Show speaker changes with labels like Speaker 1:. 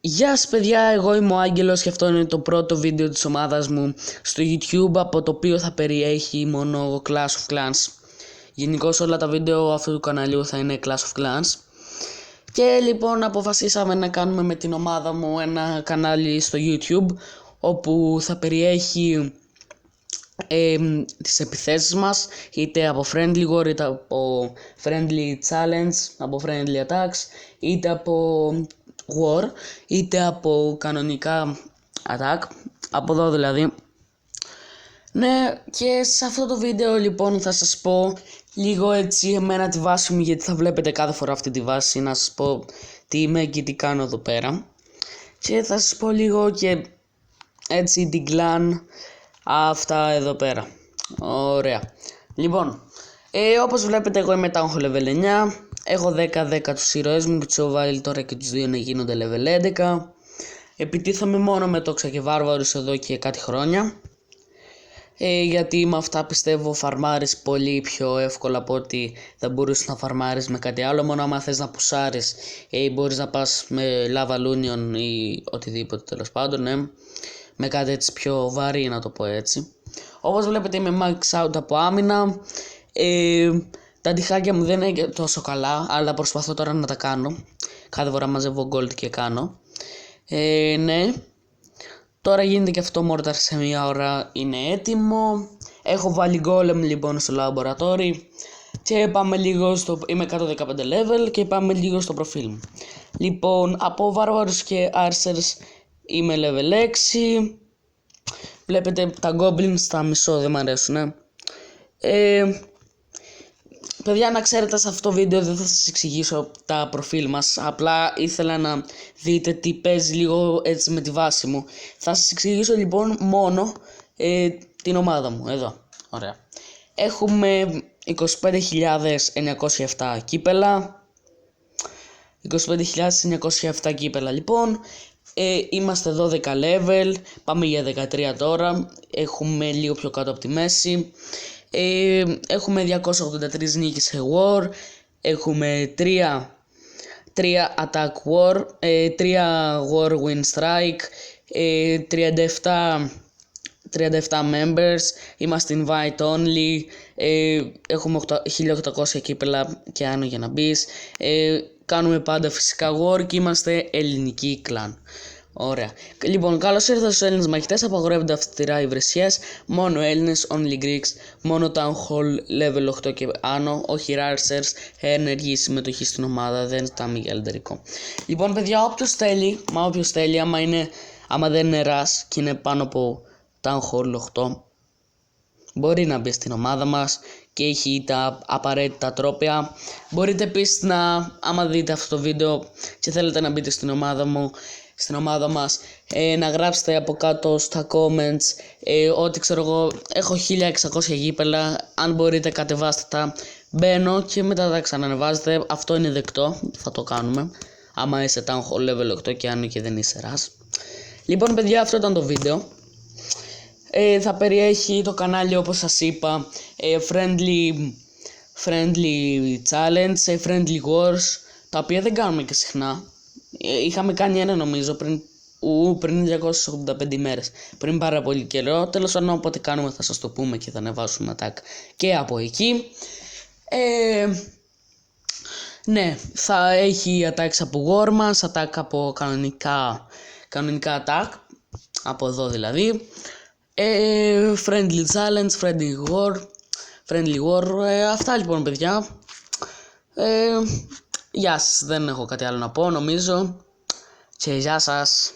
Speaker 1: Γεια σας παιδιά, εγώ είμαι ο Άγγελος και αυτό είναι το πρώτο βίντεο της ομάδας μου στο YouTube, από το οποίο θα περιέχει μόνο Clash of Clans. Γενικώς όλα τα βίντεο αυτού του καναλιού θα είναι Clash of Clans. Και λοιπόν αποφασίσαμε να κάνουμε με την ομάδα μου ένα κανάλι στο YouTube, όπου θα περιέχει τις επιθέσεις μας, είτε από friendly war, είτε από friendly challenge, από friendly attacks, είτε από war, είτε από κανονικά attack, από εδώ δηλαδή. Ναι, και σε αυτό το βίντεο λοιπόν θα σας πω λίγο έτσι εμένα τη βάση μου, γιατί θα βλέπετε κάθε φορά αυτή τη βάση, να σας πω τι είμαι και τι κάνω εδώ πέρα. Και θα σας πω λίγο και έτσι την clan, αυτά εδώ πέρα. Ωραία. Λοιπόν, όπως βλέπετε εγώ είμαι Town Hall level 9. Έχω 10 τους ήρωες μου και τους έχω βάλει τώρα και τους δύο να γίνονται level 11. Επιτίθομαι μόνο με τόξα και βάρβαρους εδώ και κάτι χρόνια. Γιατί με αυτά πιστεύω φαρμάρεις πολύ πιο εύκολα από ότι θα μπορούσες να φαρμάρεις με κάτι άλλο. Μόνο άμα θες να πουσάρεις μπορείς να πας με Lava Lunion ή οτιδήποτε τέλος πάντων, ναι. Με κάτι έτσι πιο βαρύ, να το πω έτσι. Όπως βλέπετε είμαι max out από άμυνα. Τα αντιχάκια μου δεν είναι τόσο καλά, αλλά προσπαθώ τώρα να τα κάνω. Κάθε φορά μαζεύω gold και κάνω. Ναι. Τώρα γίνεται και αυτό mortar σε μία ώρα, είναι έτοιμο. Έχω βάλει golem λοιπόν στο laboratory. Και πάμε λίγο στο... είμαι 115 level και πάμε λίγο στο προφίλ μου. Λοιπόν, από βάρβαρους και archers είμαι level 6. Βλέπετε τα goblins στα μισό δεν μ' αρέσουν. Παιδιά, να ξέρετε, σε αυτό το βίντεο δεν θα σας εξηγήσω τα προφίλ μας. Απλά ήθελα να δείτε τι παίζει λίγο έτσι με τη βάση μου. Θα σας εξηγήσω λοιπόν μόνο την ομάδα μου. Εδώ, ωραία. Έχουμε 25.907 κύπελα. 25.907 κύπελα λοιπόν. Είμαστε 12 level. Πάμε για 13 τώρα. Έχουμε λίγο πιο κάτω από τη μέση. Έχουμε 283 νίκες σε war. Έχουμε 3 attack war, 3 war win strike, 37 members. Είμαστε invite only. Έχουμε 1800 κύπελα και άνω για να μπεις. Κάνουμε πάντα φυσικά war και είμαστε ελληνική κλάν. Ωραία. Λοιπόν, καλώς ήρθατε στους Έλληνες μαχητές. Απαγορεύονται αυστηρά οι βρεσιές. Μόνο Έλληνες, only Greeks. Μόνο Town Hall level 8 και άνω. Όχι Rarcers. Ενεργή συμμετοχή στην ομάδα. Δεν ζητάμε για ελτερικό. Λοιπόν, παιδιά, όποιος θέλει, άμα δεν είναι Ras και είναι πάνω από Town Hall 8, μπορεί να μπει στην ομάδα μας και έχει τα απαραίτητα τρόπαια. Μπορείτε επίσης άμα δείτε αυτό το βίντεο και θέλετε να μπείτε στην ομάδα μας, να γράψετε από κάτω στα comments ότι ξέρω εγώ έχω 1600 γήπεδα, αν μπορείτε κατεβάστε τα, μπαίνω και μετά τα ξανανεβάζετε. Αυτό είναι δεκτό, θα το κάνουμε άμα είσαι Town Hall level 8 και άνω και δεν είσαι Ras. Λοιπόν παιδιά, αυτό ήταν το βίντεο. Θα περιέχει το κανάλι, όπως σας είπα, friendly challenge, friendly wars, τα οποία δεν κάνουμε και συχνά. Είχαμε κάνει ένα νομίζω πριν 285 ημέρες, πριν πάρα πολύ καιρό. Τέλος πάντων, όποτε κάνουμε θα σας το πούμε και θα ανεβάσουμε attack και από εκεί. Ναι, θα έχει attacks από war μας, attack από κανονικά attack, από εδώ δηλαδή. Friendly challenge, friendly war, αυτά λοιπόν παιδιά. Γεια σας, δεν έχω κάτι άλλο να πω νομίζω. Και γεια σας.